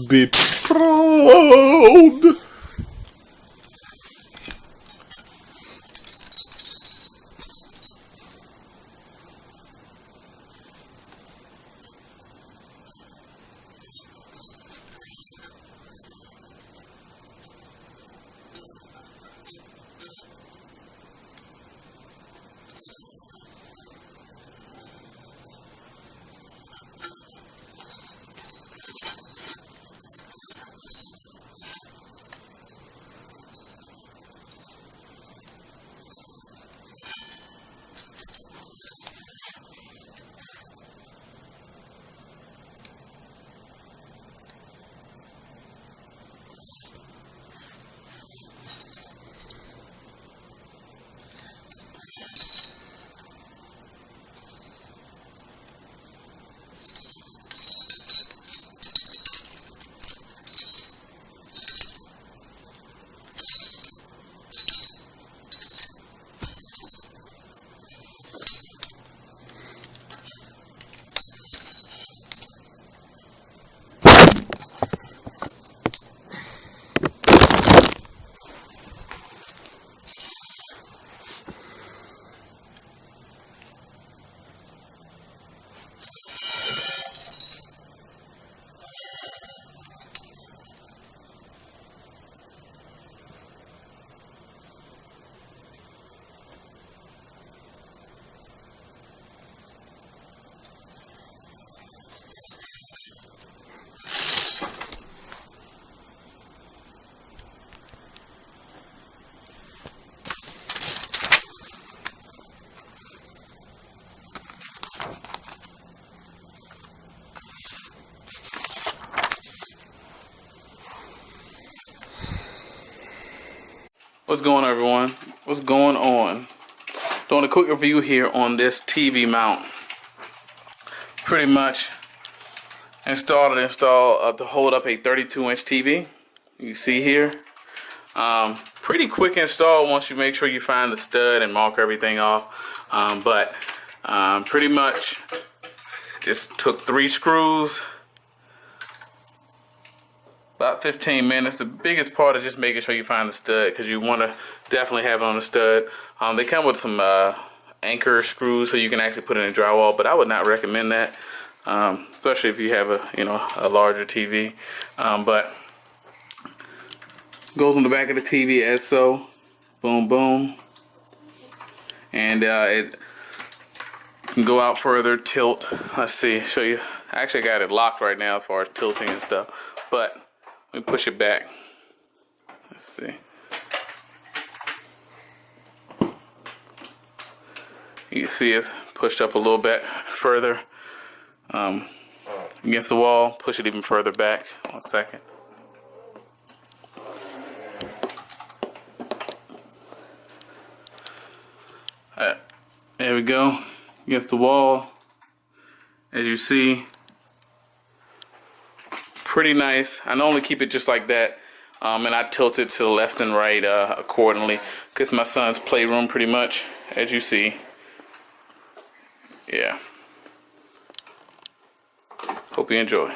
Be proud. What's going on, everyone? What's going on? Doing a quick review here on this TV mount. Pretty much installed to hold up a 32-inch TV. You see here. Pretty quick install once you make sure you find the stud and mark everything off. But pretty much just took 3 screws. About 15 minutes. The biggest part is just making sure you find the stud, because you want to definitely have it on the stud. They come with some anchor screws so you can actually put it in drywall, but I would not recommend that, especially if you have a larger TV. But goes on the back of the TV as so. Boom, boom, and it can go out further, tilt. Let's see, show you. I actually got it locked right now as far as tilting and stuff, but let me push it back. Let's see. You can see it's pushed up a little bit further against the wall. Push it even further back. 1 second. There we go. Against the wall. As you see. Pretty nice. I normally keep it just like that, and I tilt it to the left and right accordingly, because my son's playroom, pretty much, as you see. Yeah. Hope you enjoy.